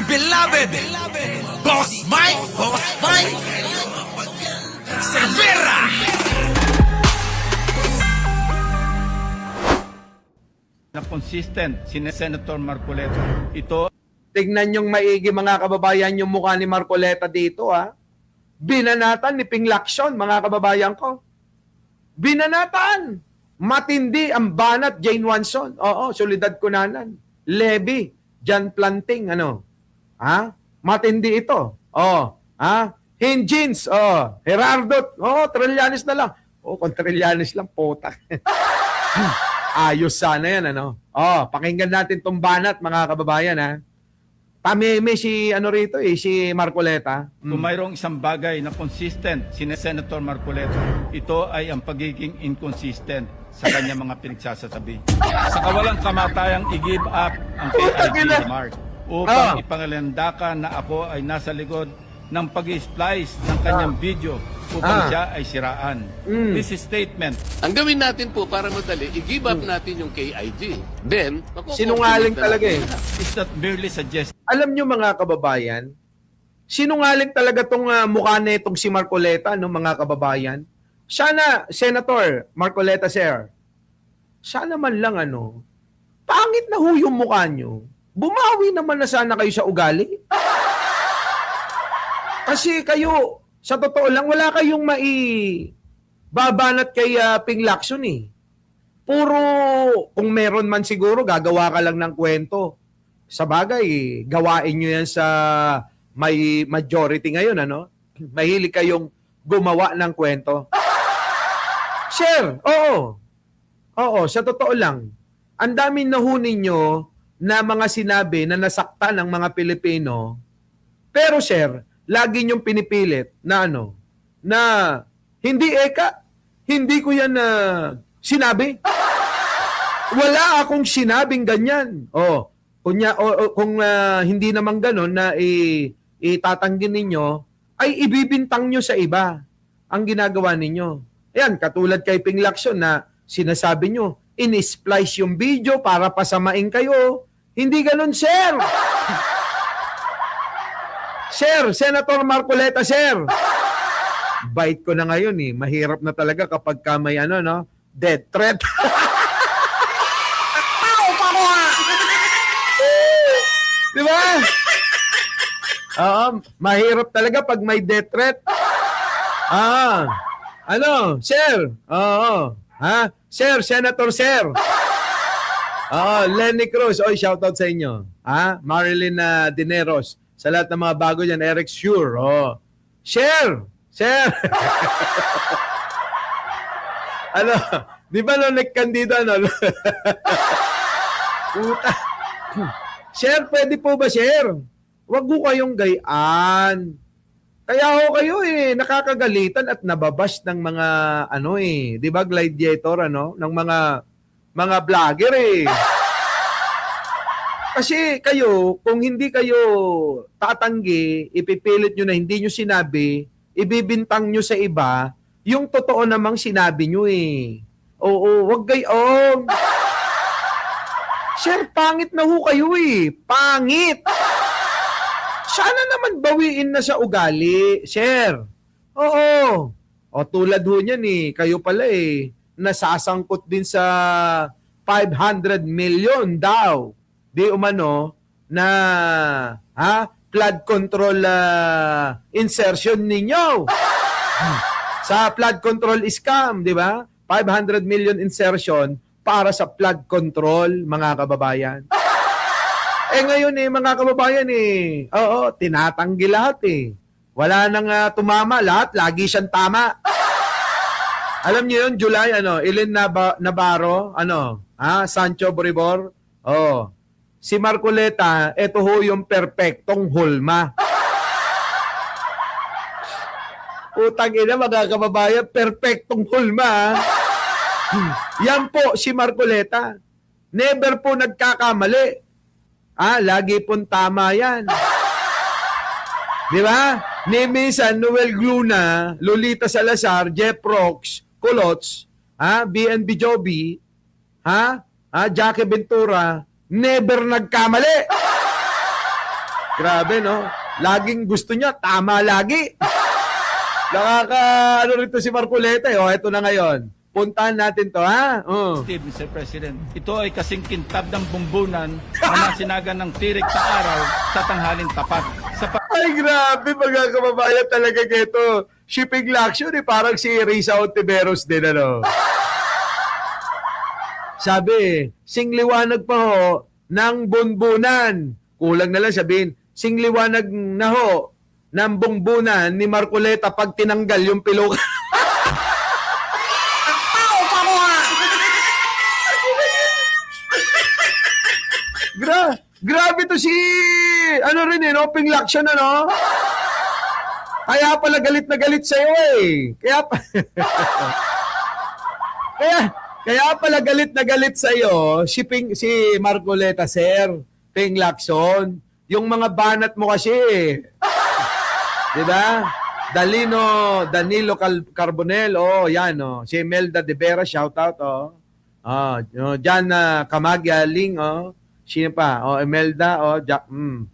dear beloved, Boss Mike, Cervera. Na consistent si Senator Marcoleta. Ito Tignan yung maigi mga kababayan yung mukha ni Marcoleta dito ha. Binanatan ni Ping Lacson mga kababayan ko. Binanatan. Matindi ang banat Jane Wanson. Oo, Solidad Kunanan. Levy, John Planting, ano. Ha? Matindi ito. Oh, ha? Hinjins, oh, Gerardo, oh, Trillanes na lang. Oh, kung Trillanes lang, putak. Ayos sana yan, ano. Oh, pakinggan natin tong banat mga kababayan ha. Pameme si ano rito si Marcoleta. kung mayroong isang bagay na consistent si Senator Marcoleta, ito ay ang pagiging inconsistent sa kanyang mga pinagsasasabi. Sa kawalang kamatayang i-give up ang KIG Mark upang ipangalandakan na ako ay nasa likod ng pag-splice ng kanyang video upang siya ay siraan. This is statement. Ang gawin natin po para madali, i-give up natin yung KIG. Then, Sinungaling talaga eh. It's not merely suggest. Alam nyo mga kababayan, sinungaling talaga tong mukha na itong si Marcoleta, no, mga kababayan. Sana, Senator Marcoleta, sir, sana man lang pangit na ho yung mukha nyo. Bumawi naman na sana kayo sa ugali. Kasi kayo, sa totoo lang, wala kayong babanat kay Ping Lacson eh. Puro, kung meron man siguro, gagawa ka lang ng kwento. Sa bagay, gawain nyo yan sa may majority ngayon, ano? Mahilig kayong gumawa ng kwento. Sir, oo. Oo, sa totoo lang. Ang daming nahunin nyo na mga sinabi na nasaktan ng mga Pilipino. Pero sir, lagi niyong pinipilit na na hindi ko yan sinabi. Wala akong sinabing ganyan. Kung hindi naman ganon na itatanggi ninyo, ay ibibintang nyo sa iba ang ginagawa ninyo. Ayan, katulad kay Ping Lacson na sinasabi nyo, in-splice yung video para pasamain kayo. Hindi ganon, sir. Sir, Senator Marcoleta, sir. Bite ko na ngayon eh. Mahirap na talaga kapag ka may death threat. Di ba? Mahirap talaga pag may death threat. Sir? Sir, Senator, sir. Lenny Cruz. Oy, shoutout sa inyo. Marilyn Dineros. Sa lahat ng mga bago dyan, Eric Sure. Share! Share! Di ba nung nagkandido, Puta. Share, pwede po ba share? Huwag ko kayong gayaan. Kaya kayo nakakagalitan at nababash ng mga, di ba, gladiator, ng mga vlogger Kasi kayo, kung hindi kayo tatanggi, ipipilit nyo na hindi nyo sinabi, ibibintang nyo sa iba, yung totoo namang sinabi nyo Oo, wag gayong. Sir, pangit na ho kayo Pangit! Sana naman bawiin na sa ugali, sir. Oo. Tulad ho niyan kayo pala nasasangkot din sa 500 million daw. Di umano na flood control insertion ninyo. Sa flood control scam, di ba? 500 million insertion para sa flood control, mga kababayan. Ngayon mga kababayan tinatanggi lahat Wala nang tumama lahat, lagi siyang tama. Alam niyo yun, July, Ellen Navarro, Sancho Boribor, si Marcoleta, ito ho yung perpektong hulma. Utang ina, mga kababayan, perpektong hulma. Yan po si Marcoleta. Never po nagkakamali. Lagi pong tama yan. Di ba? Ni minsan, Noel Gluna, Lolita Salazar, Jeff Rox, Culots, BNB Joby, Jackie Ventura, never nagkamali. Grabe, no? Laging gusto niya, tama lagi. Ano rito si Marcoleta, eh. O, eto na ngayon. Puntahan natin to, ha? Steve, Mr. President, ito ay kasing kintab ng bumbunan na nasinagan ng tirik sa araw sa tanghalin tapat. Sa Ay, grabe, mga kababayan talaga geto. Shipping Laction, eh, parang si Risa Ontiveros din, ano? Sabi, singliwanag pa ho ng bunbunan. Kulang na lang sabihin, singliwanag na ho ng bumbunan ni Marcoleta pag tinanggal yung piloka. Grabe to si, ano rin eh, no? Pinglaksyon, ano? Kaya pala galit na galit sa'yo eh. Kaya pala galit na galit sa'yo, si Marcoleta, sir. Pinglaksyon. Yung mga banat mo kasi eh. Diba? Danilo Carbonel, oh, yan, oh. Si Imelda De Vera, shout out, oh. Jan Camagyaling, oh. Sino pa? Oh, Imelda, oh,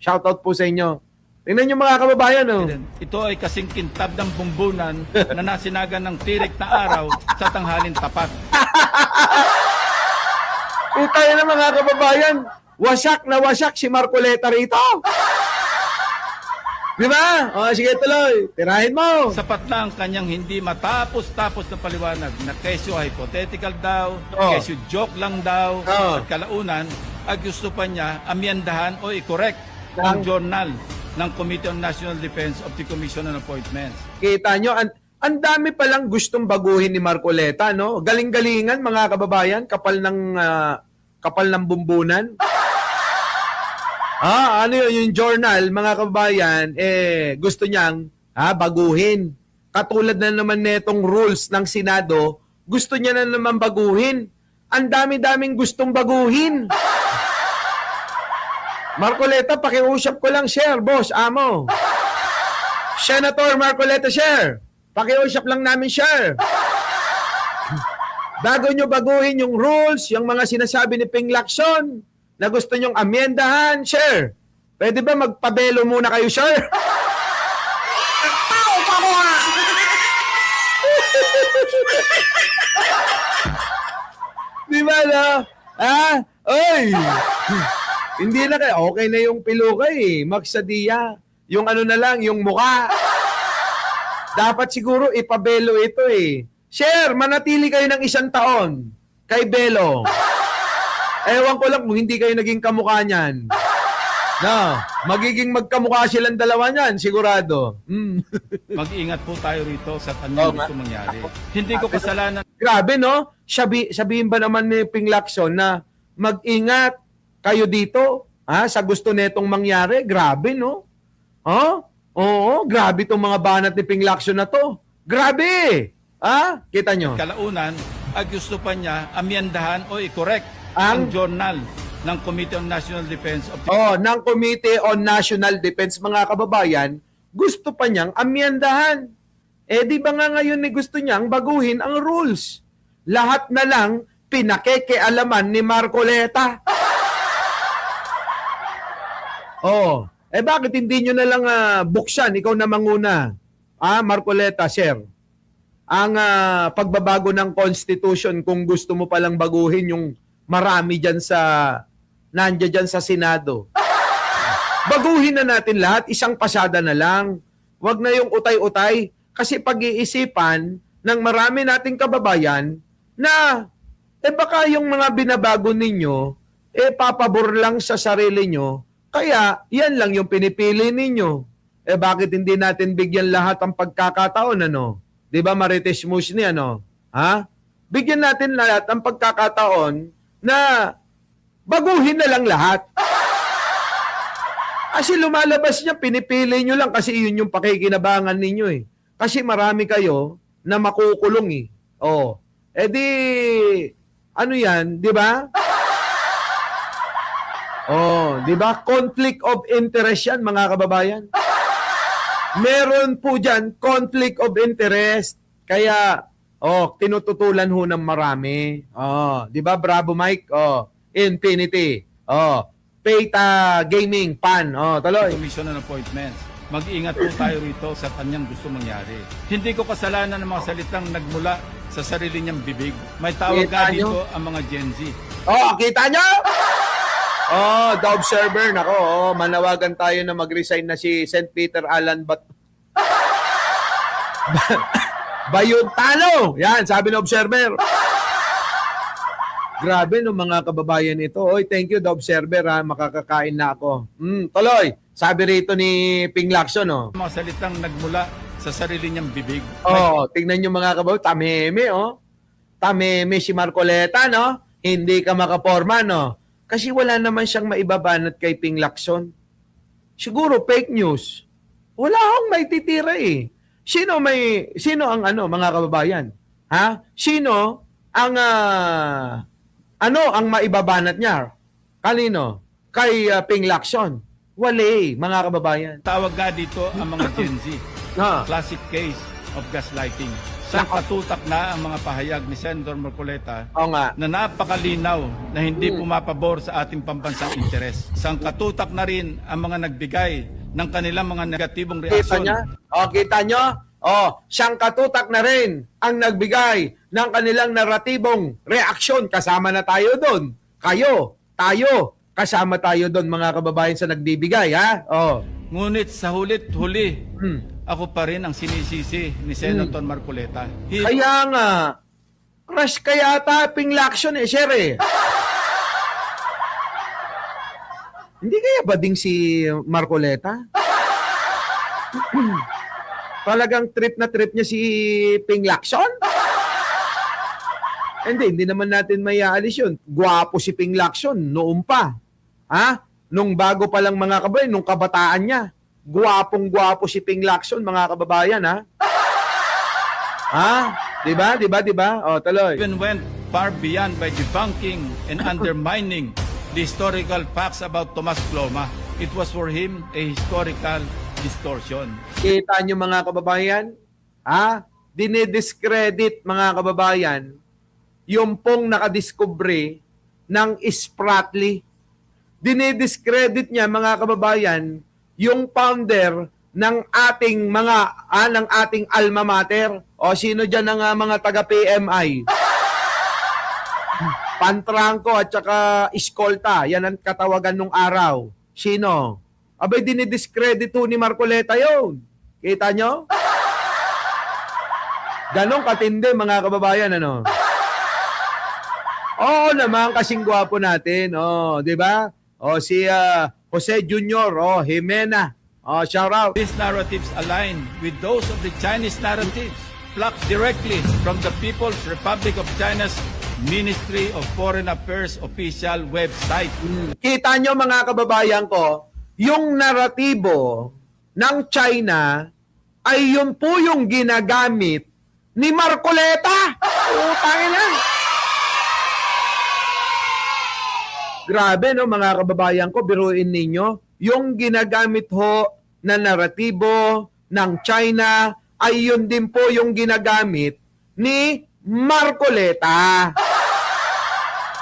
shout out po sa inyo. Tingnan niyo mga kababayan, oh. ito ay kasing kintab ng bumbunan na nasinagan ng tirik na araw sa tanghalin tapat. Tayo na mga kababayan, wasak na wasak si Marcoleta rito. Di ba? O, sige tuloy. Tirahin mo. Sapat na ang kanyang hindi matapos-tapos na paliwanag na kesyo hypothetical daw, kesyo joke lang daw, at kalaunan, ay gusto pa niya amyendahan o i-correct ang journal ng Committee on National Defense of the Commission on Appointments. Kita nyo, ang dami palang gustong baguhin ni Marcoleta, no? Galing-galingan, mga kababayan, kapal ng bumbunan. Ano yun, yung journal, mga kababayan, gusto niyang baguhin. Katulad na naman netong rules ng Senado, gusto niya na naman baguhin. Ang dami-daming gustong baguhin. Marcoleta, pakiusap ko lang, share, boss, amo. Senator Marcoleta, share. Pakiusap lang namin, share. Bago nyo baguhin yung rules, yung mga sinasabi ni Pinglaksyon, na gusto nyong amyendahan, share. Pwede ba magpabelo muna kayo, share? Di ba na? Oy! Hindi na kayo. Okay na yung piluka eh. Magsadiya. Yung ano na lang, yung muka. Dapat siguro ipabelo ito eh. Share, manatili kayo ng 1 taon kay Belo. Ewan ko lang kung hindi kayo naging kamukha niyan. No, magiging magkamukha silang dalawa niyan, sigurado. Mag-ingat po tayo rito sa anong gusto mangyari. Hindi ko kasalanan. Grabe, no? Sabihin ba naman ni Pinglaksyon na mag-ingat kayo dito sa gusto netong mangyari? Grabe, no? Oo, grabe itong mga banat ni Pinglaksyon na to. Grabe! Kita nyo? Kalaunan, ay gusto pa niya amyendahan o i-correct ang journal ng Committee on National Defense of the ng Committee on National Defense, mga kababayan, gusto pa niyang amyendahan. Di ba nga ngayon gusto niyang baguhin ang rules? Lahat na lang pinakekealaman ni Marcoleta. Bakit hindi nyo na lang buksan? Ikaw na manguna. Marcoleta, sir. Ang pagbabago ng Constitution, kung gusto mo palang baguhin yung marami dyan nandiyan dyan sa Senado. Baguhin na natin lahat, isang pasada na lang. Huwag na yung utay-utay. Kasi pag-iisipan ng marami nating kababayan na baka yung mga binabago ninyo, papabor lang sa sarili nyo. Kaya yan lang yung pinipili ninyo. Bakit hindi natin bigyan lahat ang pagkakataon, ano? Di ba Marites Musni, ano? Bigyan natin lahat ang pagkakataon na baguhin na lang lahat. Kasi lumalabas niya, pinipili nyo lang kasi yun yung pakikinabangan ninyo eh. Kasi marami kayo na makukulong eh. Ano yan, di ba? Di ba? Conflict of interest yan, mga kababayan. Meron po dyan, conflict of interest. Kaya, tinututulan ho ng marami. Di ba? Bravo, Mike. Infinity. Gaming Pan. Oh, tuloy. Commission on Appointments. Mag-ingat po tayo rito sa kanyang gusto mangyari. Hindi ko kasalanan ng mga salitang nagmula sa sarili niyang bibig. May tawag Kita nga nyo? dito ang mga Gen Z. Oh, kita nyo? Oh, The Observer. Nako, oh, manawagan tayo na mag-resign na si St. Peter Alan Bayuntano. Yan, sabi ng Observer. Grabe no mga kababayan ito. Oy, thank you The Observer ha. Makakakain na ako. Tuloy. Sabi rito ni Ping Lacson oh. Mga salitang nagmula sa sarili niyang bibig. Oh, tingnan niyo mga kababayan, tameme oh. Tameme si Marcoleta no. Hindi ka makaporma no. Kasi wala naman siyang maibabanat kay Ping Lacson. Siguro fake news. Wala akong maititira eh. Sino ang mga kababayan? Ha? Sino ang ang maibabanat niya? Kanino? Kay Ping Lacson. Wala mga kababayan. Tawag nga dito ang mga Gen Z. Ha? Classic case of gaslighting. Katutak na ang mga pahayag ni Senator Marcoleta Oo nga. na napakalinaw na hindi pumapabor sa ating pambansang interes. Sangkatutak na rin ang mga nagbigay ng kanilang mga negatibong Kita reaksyon. niya? O, kita nyo? O, siyang katutak na rin ang nagbigay ng kanilang naratibong reaksyon. Kasama na tayo doon. Kayo, tayo, kasama tayo doon mga kababayan sa nagbibigay, ha? O. Ngunit sa hulit-huli, ako pa rin ang sinisisi ni Senator Marcoleta. Kaya nga, crush kaya ata Ping Lacson sir eh. Hindi kaya bading si Marcoleta? Talagang trip na trip niya si Ping Lacson? Hindi naman natin may aalis yun. Gwapo si Ping Lacson noon pa. Ha? Nung bago pa lang mga kababayan, nung kabataan niya. Gwapong-gwapo si Ping Lacson, mga kababayan, ha? Ha? Diba? O, tuloy. Even went far beyond by debunking and undermining the historical facts about Tomas Ploma. It was for him a historical distortion. Kita nyo mga kababayan? Ha? Dinidiscredit mga kababayan yung pong nakadiskubre ng Spratly. Dinidiscredit niya mga kababayan yung founder ng ating ng ating alma mater. O sino diyan ang mga taga PMI? Pantranco at saka Escolta. Yan ang katawagan nung araw. Sino? Abay, dinidiscredit ni Marcoleta yun. Kita nyo? Ganon katindi mga kababayan, ano? Oo naman, kasing gwapo natin. Oh, di ba? Oh, si Jose Jr., Jimena. Oh, shout out. These narratives align with those of the Chinese narratives, plucked directly from the People's Republic of China's Ministry of Foreign Affairs official website. Kita nyo mga kababayan ko, yung naratibo ng China ay yun po yung ginagamit ni Marcoleta. Utangin na. Grabe no mga kababayan ko, biruin ninyo, yung ginagamit ho na naratibo ng China ay yun din po yung ginagamit ni Marcoleta.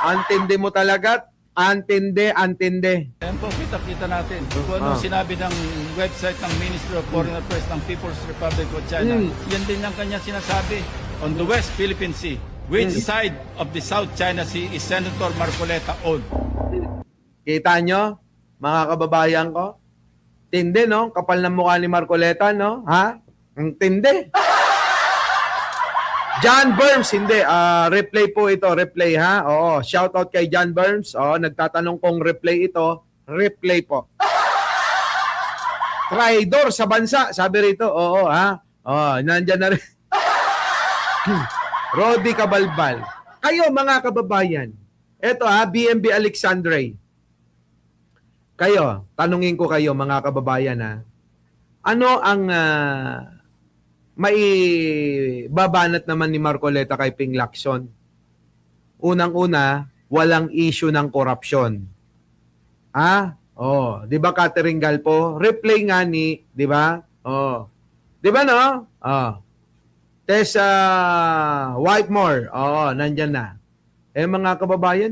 Antindi mo talaga? Antindi. Ayan po, kita natin. Kung ano sinabi ng website ng Ministry of Foreign Affairs ng People's Republic of China, yan din ang kanya sinasabi. On the West Philippine Sea, which side of the South China Sea is Senator Marcoleta on? Kita nyo, mga kababayan ko? Tindi, no? Kapal ng mukha ni Marcoleta, no? Ha? Ang tindi. John Burns, hindi. Replay po ito. Replay, ha? Oo. Shout out kay John Burns. Oo, nagtatanong kung replay ito. Replay po. Traidor sa bansa. Sabi rito. Oo, ha? Oo, nandyan na rin. Rodi Cabalbal. Kayo, mga kababayan. Ito, ha? BMB Alexandre. Kayo, tanungin ko kayo mga kababayan ha. Ano ang may babanat naman ni Marcoleta kay Ping Lacson? Unang-una, walang issue ng korupsyon. Ha? Oh, 'di ba Catherine Galpo? Replay nga ni, 'di ba? Oh. 'Di ba no? Oh. Tessa Whitemore. Oh, nandiyan na. Mga kababayan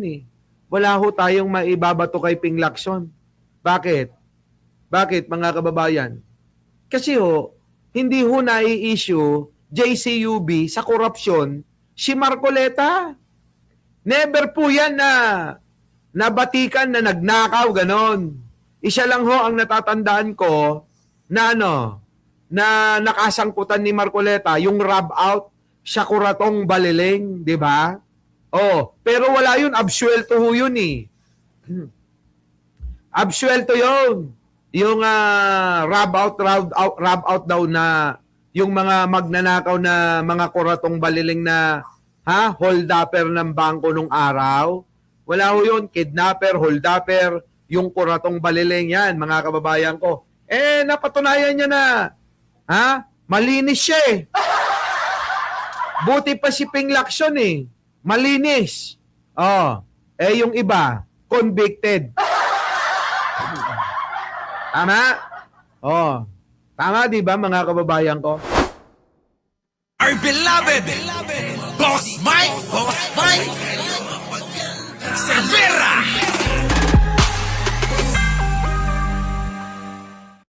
wala ho tayong maibabato kay Ping Lacson. Bakit? Bakit, mga kababayan? Kasi ho, hindi ho nai-issue JCUB sa korupsyon si Marcoleta. Never po yan na nabatikan na nagnakaw, ganon. Isa lang ho ang natatandaan ko na na nakasangkutan ni Marcoleta, yung rob out sa Kuratong Baliling, di ba? Oh, pero wala yun, absuelto ho yun eh. Absuelto yun. Yung rob out daw na yung mga magnanakaw na mga Kuratong Baliling na hold-upper ng bangko nung araw. Wala ho yun, kidnapper, hold-upper, yung Kuratong Baliling yan, mga kababayan ko. Napatunayan niya na, malinis siya eh. Buti pa si Ping Lacson eh. Malinis. Yung iba, convicted. Tama? Tama di ba mga kababayan ko? Our beloved Boss Mike! Boss Mike!